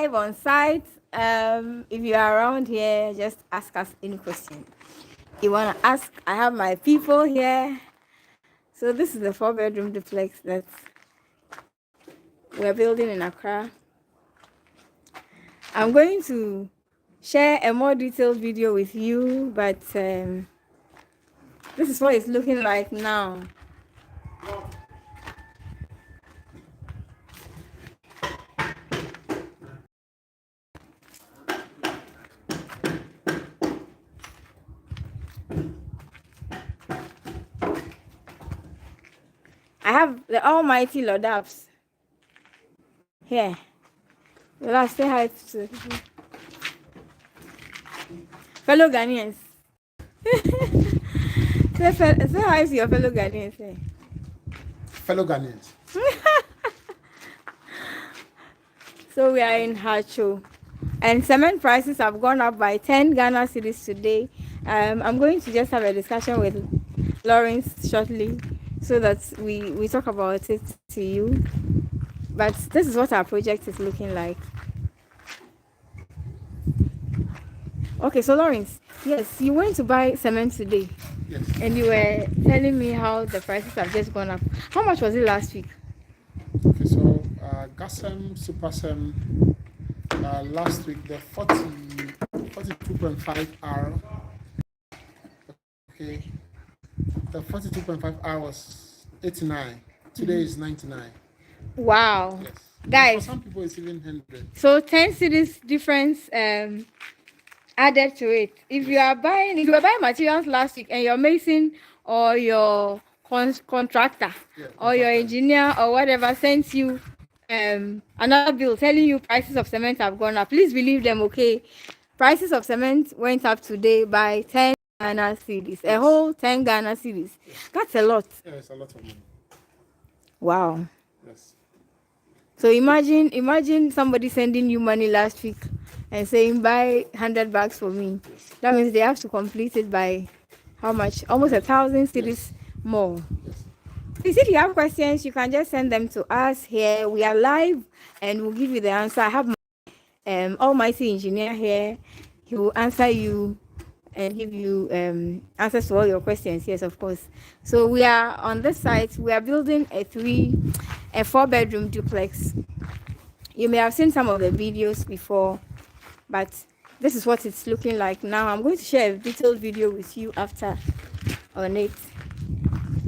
live on site. If you are around here, just ask us any question you want to ask. I have my people here. So this is the 4-bedroom duplex that we're building in Accra. I'm going to share a more detailed video with you, but this is what it's looking like now. I have the almighty Lord Abs here. Let's say hi to fellow Ghanaians. say hi to your fellow Ghanaians. Fellow Ghanaians. So we are in Hacho, and cement prices have gone up by 10 Ghana cedis today. I'm going to just have a discussion with Lawrence shortly so that we talk about it to you. But this is what our project is looking like. Okay, so Lawrence, yes, you went to buy cement today. Yes. And you were telling me how the prices have just gone up. How much was it last week? Okay, so Gasem, Supersem, last week the 42.5 R. Okay, the 42.5 R was 89. Today is 99. Wow. Yes. Guys, for some people it's even 100. So 10 cedis difference added to it. If you were buying materials last week and your mason or your contractor or your engineer or whatever sends you another bill telling you prices of cement have gone up, please believe them. Okay, prices of cement went up today by 10 Ghana cedis, a whole 10 Ghana cedis. That's a lot. Yeah, it's a lot of money. Wow. Yes. So imagine somebody sending you money last week and saying buy 100 bags for me. Yes. That means they have to complete it by how much? Almost 1,000 cedis more. Yes. Please, if you have questions, you can just send them to us here. We are live and we'll give you the answer. I have my almighty engineer here. He will answer you and give you answers to all your questions. Yes, of course. So we are on this site. We are building a 4-bedroom duplex. You may have seen some of the videos before, but this is what it's looking like now. I'm going to share a detailed video with you after on it.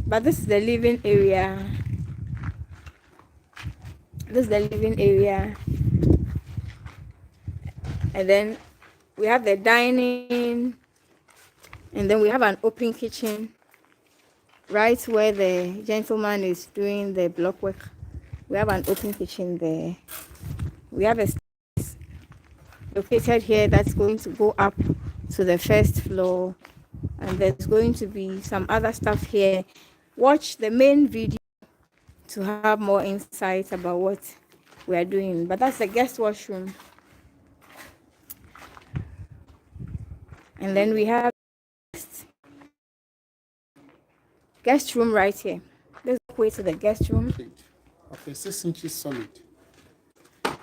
But this is the living area. This is the living area. And then we have the dining. And then we have an open kitchen right where the gentleman is doing the block work. We have an open kitchen there. We have a space located here that's going to go up to the first floor. And there's going to be some other stuff here. Watch the main video to have more insight about what we are doing. But that's the guest washroom. And then we have guest room right here. Let's go to the guest room. Okay, 6 inches solid.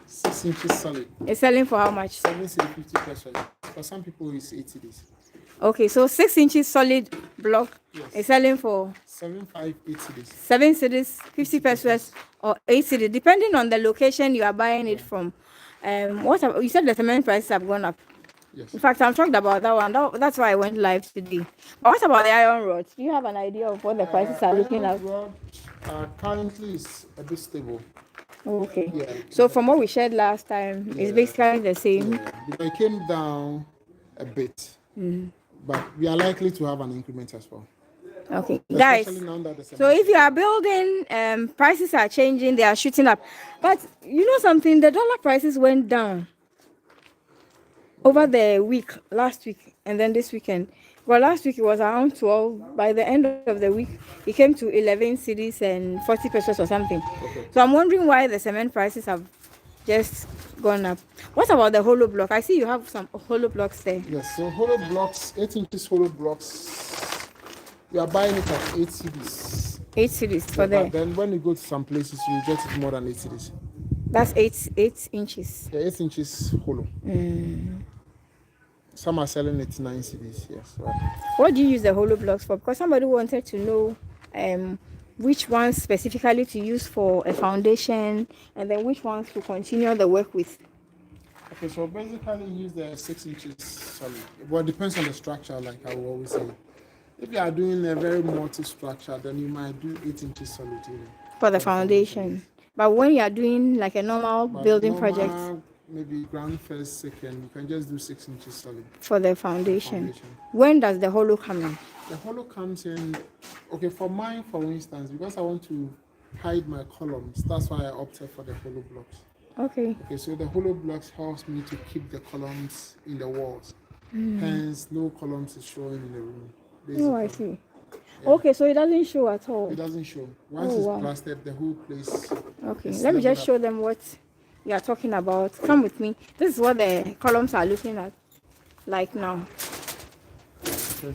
6 inches solid. It's selling for how much? 750 per solid. For some people, it's 80 days. Okay, so 6 inches solid block is selling for 7580 days. 7 cedis, 50 pesos, or 8 cedis, depending on the location you are buying it from. You said the cement prices have gone up. Yes. In fact, I'm talking about that one. That's why I went live today. But what about the iron rods? Do you have an idea of what the prices are looking like? Currently, it's a bit stable. Okay. Yeah. So from what we shared last time, it's basically the same. Yeah. It came down a bit, but we are likely to have an increment as well. Okay, guys. So if you are building, prices are changing. They are shooting up. But you know something? The dollar prices went down over the week, last week, and then this weekend. Well, last week it was around 12. By the end of the week, it came to 11 cedis and 40 pesos or something. Okay. So I'm wondering why the cement prices have just gone up. What about the hollow block? I see you have some hollow blocks there. Yes, so hollow blocks, 8 inches hollow blocks, we are buying it at 8 cedis. 8 cedis for there. But then when you go to some places, you get it more than 8 cedis. That's 8 inches. Yeah, 8 inches hollow. Some are selling it 9 cedis. Yes. Right. What do you use the hollow blocks for? Because somebody wanted to know which ones specifically to use for a foundation, and then which ones to continue the work with. Okay, so basically use the 6 inches solid. Well, it depends on the structure, like I will always say. If you are doing a very multi-structure, then you might do 8 inches solid for the foundation. But when you are doing like a normal building project, maybe ground first, second, you can just do 6 inches solid for the foundation. When does the hollow come in? The hollow comes in, okay, for mine, for instance, because I want to hide my columns, that's why I opted for the hollow blocks. Okay, so the hollow blocks helps me to keep the columns in the walls. Hence, no columns is showing in the room. Basically. Oh, I see. Yeah. Okay, so it doesn't show at all. It doesn't show. Once it's plastered, the whole place. Okay, let me just show them what you are talking about. Come with me. This is what the columns are looking at, like now. Okay, so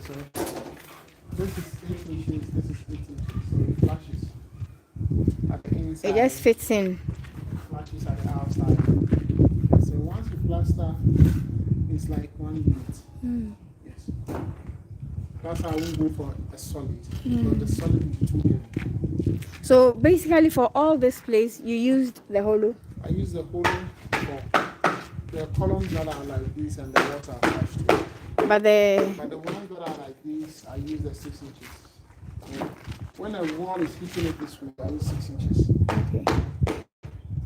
this is 8 inches. This is 8 inches. So it flashes at the inside. It just fits in. Flashes at the outside. So once you plaster, it's like 1 unit. Yes. That's how we go for a solid. Because the solid is too heavy. So basically, for all this place, you used the hollow. I use the hollow for the columns that are like this and the water attached to it. But the ones that are like this, I use the 6 inches. And when a wall is hitting it this way, I use 6 inches. Okay.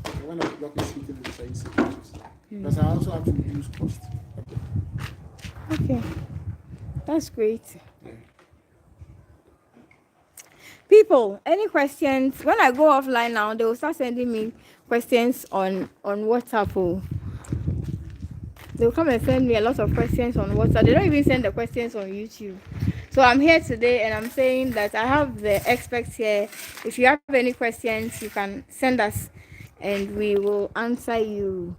And when a block is hitting it, I use 6 inches. Because I also have to reduce cost. Okay. That's great. Yeah. People, any questions? When I go offline now, they will start sending me questions on WhatsApp. Oh. They'll come and send me a lot of questions on WhatsApp. They don't even send the questions on YouTube. So I'm here today and I'm saying that I have the experts here. If you have any questions, you can send us and we will answer you.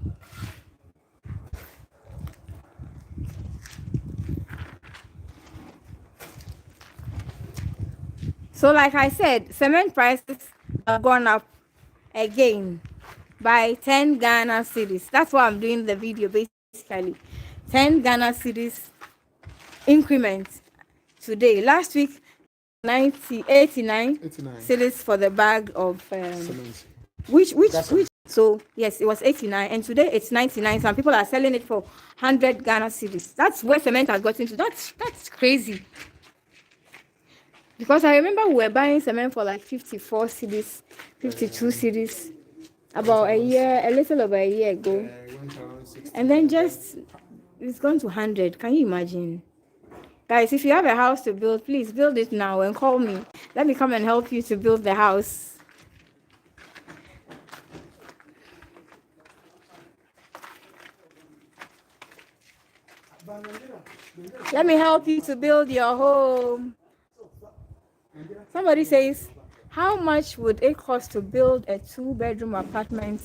So like I said, cement prices have gone up again by 10 Ghana cedis. That's why I'm doing the video basically. 10 Ghana cedis increment today. Last week, 89 cedis for the bag of cement. Which so yes, it was 89 and today it's 99. Some people are selling it for 100 Ghana cedis. That's where cement has gotten to. That's crazy. Because I remember we were buying cement for like 54 cedis, 52 cedis about a little over a year ago. And then just, it's gone to 100. Can you imagine? Guys, if you have a house to build, please build it now and call me. Let me come and help you to build the house. Let me help you to build your home. Somebody says, how much would it cost to build a 2-bedroom apartment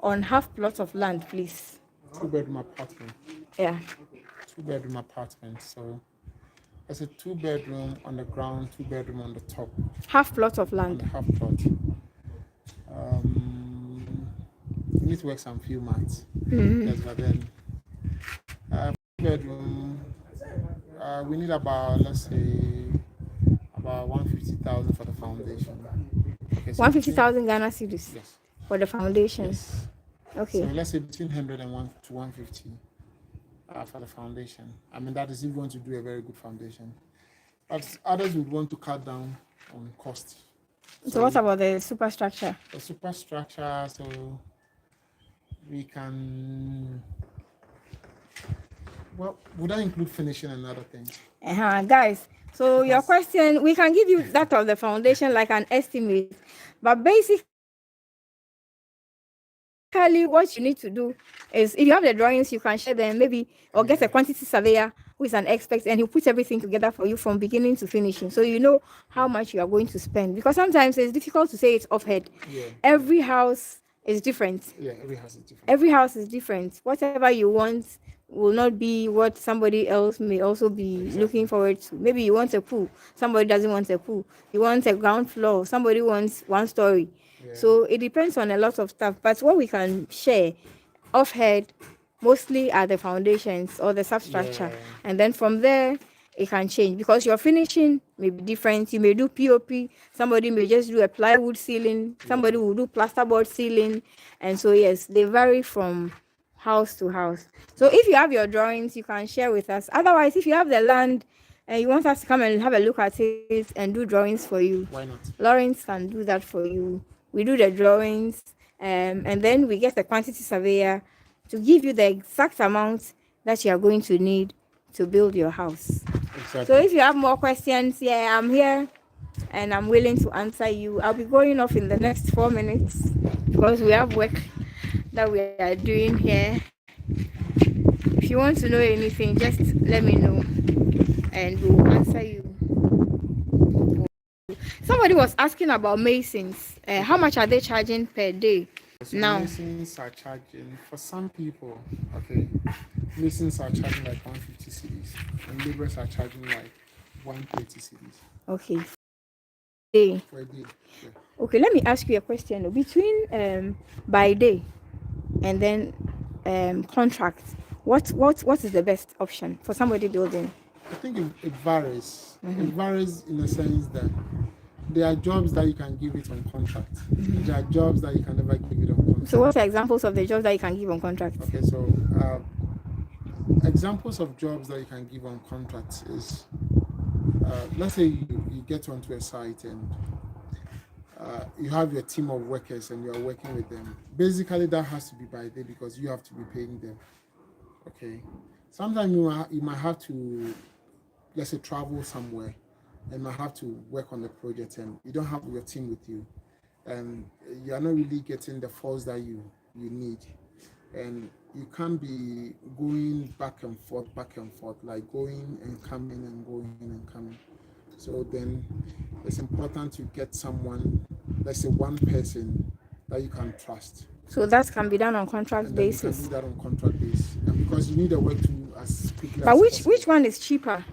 on half plot of land, please? 2-bedroom apartment? Yeah. 2-bedroom apartment. So it's a 2-bedroom on the ground, 2-bedroom on the top. Half plot of land. Half plot. You need to work some few months. Yes, but then 2-bedroom, we need about, let's say, about 150,000 for the foundation. Okay, so 150,000 Ghana cedis. Yes. For the foundation. Yes. Okay. So let's say between 100 and 1 to 150 for the foundation. I mean, that is if you want to do a very good foundation. But others would want to cut down on cost. So what about the superstructure? The superstructure, so we can. Well, would that include finishing and other things? Guys, so your question, we can give you that of the foundation like an estimate, but basically what you need to do is, if you have the drawings, you can share them maybe, or get a quantity surveyor who is an expert and he'll put everything together for you from beginning to finishing, so you know how much you are going to spend, because sometimes it's difficult to say it's off head. Every house is different. Every house is different. Every house is different. Whatever you want will not be what somebody else may also be looking forward to. Maybe you want a pool, somebody doesn't want a pool. You want a ground floor, somebody wants 1 story. So it depends on a lot of stuff. But what we can share off head mostly are the foundations or the substructure. And then from there, it can change because your finishing may be different. You may do POP, somebody may just do a plywood ceiling, somebody will do plasterboard ceiling. And so, yes, they vary from house to house. So if you have your drawings, you can share with us. Otherwise, if you have the land and you want us to come and have a look at it and do drawings for you, Why not? Lawrence can do that for you. We do the drawings, and then we get a quantity surveyor to give you the exact amount that you are going to need to build your house. Exactly. So if you have more questions, yeah, I'm here and I'm willing to answer you. I'll be going off in the next 4 minutes because we have work that we are doing here. If you want to know anything, just let me know and we'll answer you. Somebody was asking about masons. How much are they charging per day? So Now, masons are charging, for some people, okay, masons are charging like 150 cedis, and laborers are charging like 130 cedis okay. Day. for a day. Yeah. Okay, let me ask you a question. Between by day and then contract, what is the best option for somebody building? I think it varies. It varies in the sense that there are jobs that you can give it on contract. There are jobs that you can never give it on contract. So what are examples of the jobs that you can give on contract? Okay, so examples of jobs that you can give on contract is, let's say you get onto a site and you have your team of workers and you are working with them. Basically, that has to be by day because you have to be paying them. Okay. Sometimes you might have to, let's say, travel somewhere and might have to work on the project and you don't have your team with you. And you are not really getting the force that you need. And you can't be going back and forth, like going and coming and going and coming. So then it's important to get someone, let's say one person that you can trust. So that can be done on contract basis. You can do that on contract basis. And because you need the work to as quickly but as which possible. which one is cheaper?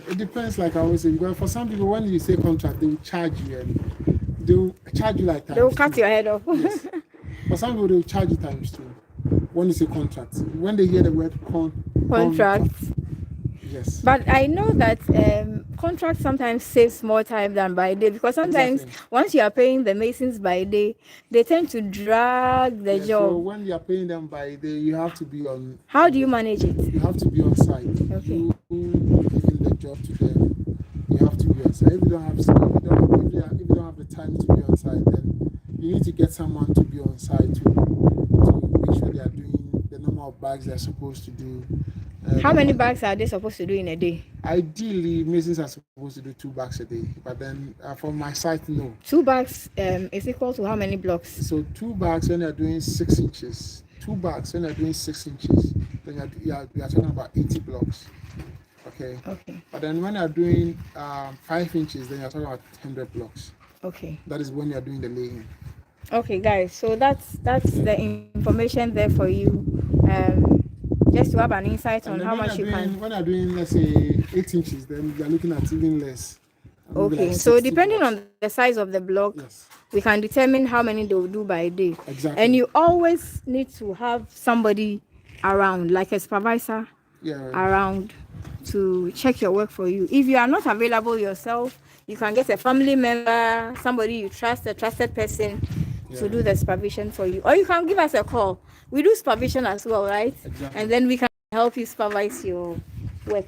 It depends, like I always say, because for some people, when you say contract, they will charge you and they will charge you like times They will cut two. your head off. Yes. For some people, they will charge you times two. When you say contract, when they hear the word Contract. Yes. But I know that contract sometimes saves more time than by day because sometimes once you are paying the masons by day, they tend to drag the job. So when you are paying them by day, you have to be on. How do you manage it? You have to be on site. Okay. You giving the job to them. You have to be on site. If you don't have the time to be on site, then you need to get someone to be on site to make sure they are doing the number of bags they are supposed to do. How many bags are they supposed to do in a day? Ideally, masons are supposed to do 2 bags a day, but then for my site, no. 2 bags is equal to how many blocks? So 2 bags when you're doing 6 inches. 2 bags when you're doing 6 inches, then you are talking about 80 blocks. Okay. Okay. But then when you're doing 5 inches, then you're talking about 100 blocks. Okay. That is when you're doing the laying. Okay, guys. So that's the information there for you. Just to have an insight on how much you can. When you're doing, let's say, 8 inches, then you're looking at even less. Okay, like so depending blocks. on the size of the block, Yes. we can determine how many they will do by day. Exactly. And you always need to have somebody around, like a supervisor around to check your work for you. If you are not available yourself, you can get a family member, somebody you trust, a trusted person to do the supervision for you. Or you can give us a call. We do supervision as well, right? Exactly. And then we can help you supervise your work.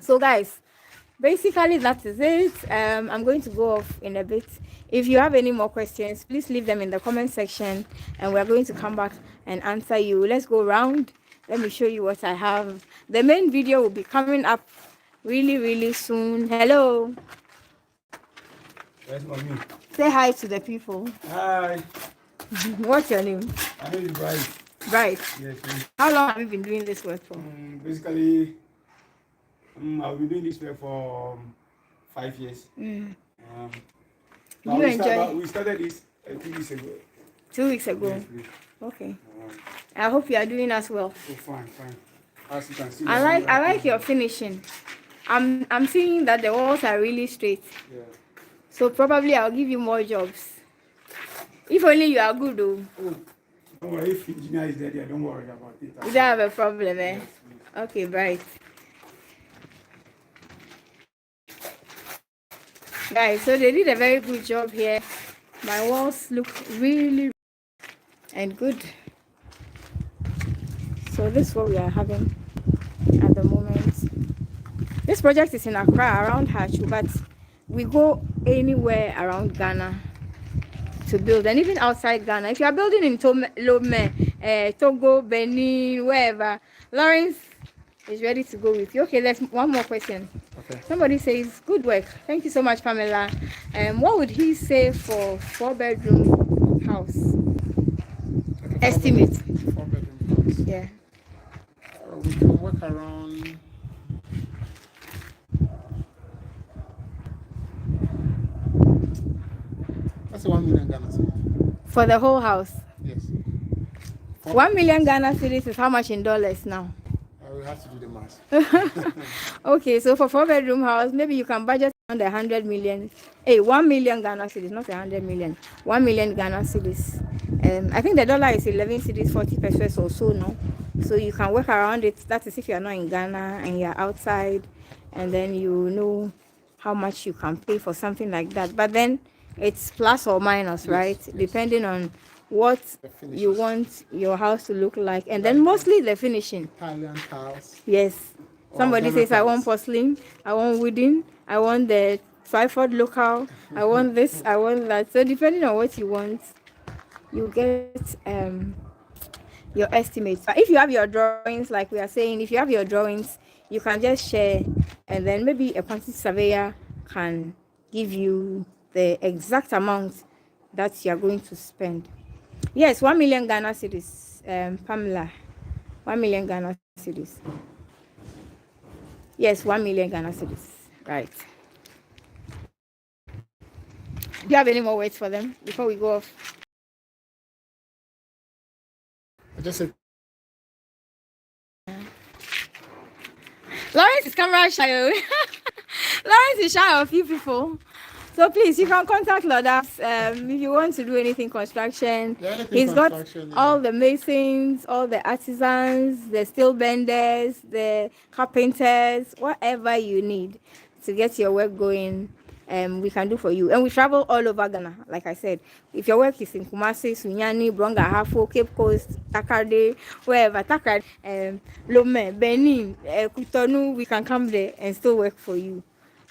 So guys, basically that is it. I'm going to go off in a bit. If you have any more questions, please leave them in the comment section and we're going to come back and answer you. Let's go around. Let me show you what I have. The main video will be coming up really soon. Hello. Yes, mommy. Say hi to the people. Hi. What's your name? My name is Bright. Bright. Yes, please. How long have you been doing this work for? Basically, I've been doing this work for 5 years. You We started this 2 weeks ago. 2 weeks ago. Yes, please. Okay. I hope you are doing as well. Oh, fine. As you can see. I like your finishing. I'm seeing that the walls are really straight. Yeah. So probably I'll give you more jobs. If only you are good, though. Oh, don't worry. If engineer is there, don't worry about it. You don't have a problem, eh? Yes, please. Okay, right. Guys, so they did a very good job here. My walls look really and good. So this is what we are having at the moment. This project is in Accra, around Hachu, but we go anywhere around Ghana to build, and even outside Ghana. If you are building in Lome, Togo, Benin, wherever, Lawrence is ready to go with you. Okay, there's one more question. Okay. Somebody says, good work. Thank you so much, Pamela. What would he say for 4-bedroom house? Okay, Estimate. 4-bedroom house. Yeah. We can work around. That's 1 million Ghana cedis. For the whole house. Yes. 1 million Ghana cedis is how much in dollars now? We have to do the math. Okay, so for 4-bedroom house, maybe you can budget around 100 million. Hey, 1 million Ghana cedis, not 100 million. 1 million Ghana cedis. I think the dollar is 11 cedis, 40 pesos or so, no? So you can work around it. That is if you are not in Ghana and you're outside, and then you know how much you can pay for something like that. But then it's plus or minus, right? Yes. Depending on what finishes. you want your house to look like, and then mostly the finishing. Italian house. Yes. Somebody Ghana says, I house. want porcelain, I want wooden, I want the tripod local, I want this, I want that. So depending on what you want, you get your estimates. But if you have your drawings, like we are saying, if you have your drawings, you can just share, and then maybe a quantity surveyor can give you the exact amount that you are going to spend. Yes, 1 million Ghana cedis, Pamela. 1 million Ghana cedis. Yes, 1 million Ghana cedis. Right. Do you have any more words for them before we go off? I just said Lawrence is camera shy. Lawrence is shy of few people. So please, you can contact Lodas if you want to do anything construction. Yeah, anything He's got construction, yeah. all the masons, all the artisans, the steel benders, the carpenters, whatever you need to get your work going. We can do for you. And we travel all over Ghana, like I said. If your work is in Kumasi, Sunyani, Bronga, Hafo, Cape Coast, Takoradi, wherever, Takoradi, Lome, Benin, Cotonou, we can come there and still work for you.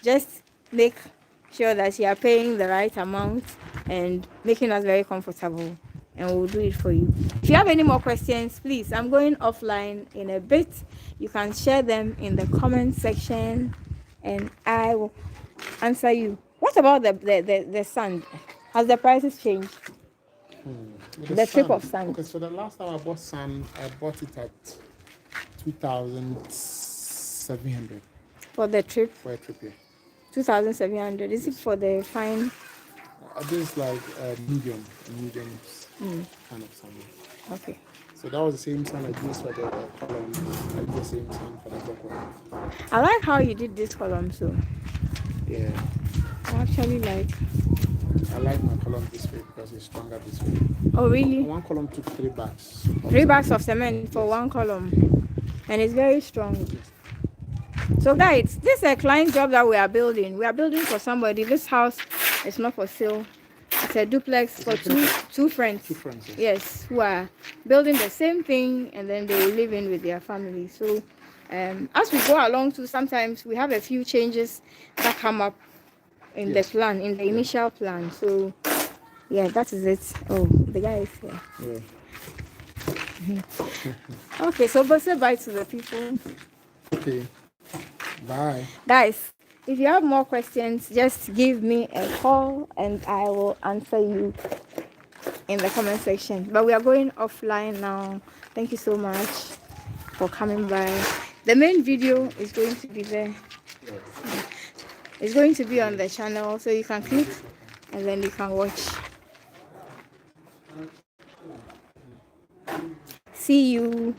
Just make sure that you are paying the right amount and making us very comfortable, and we'll do it for you. If you have any more questions, please, I'm going offline in a bit. You can share them in the comment section and I will answer you. What about the sand? Has the prices changed? The trip of sand. Okay, so the last time I bought sand, I bought it at 2,700 For the trip, for a trip here. 2,700. Is it for the fine? This is like medium kind of sand. Okay. So that was the same sand I used for the column. I used the same sand for the block one. I like how you did this column, so Yeah, I actually like. I like my column this way because it's stronger this way. Oh, really? One column took 3 bags. 3 bags of cement for one column, and it's very strong. So guys, this is a client job that we are building. We are building for somebody. This house is not for sale. It's a duplex for two friends. 2 friends. Yes. Yes, who are building the same thing, and then they will live in with their family. So as we go along too, sometimes we have a few changes that come up in the plan, in the initial plan. So yeah, that is it. Oh, the guy is here. Yeah. Okay, so but say bye to the people. Okay. Bye. Guys, if you have more questions, just give me a call and I will answer you in the comment section. But we are going offline now. Thank you so much for coming by. The main video is going to be there. It's going to be on the channel, so you can click and then you can watch. See you.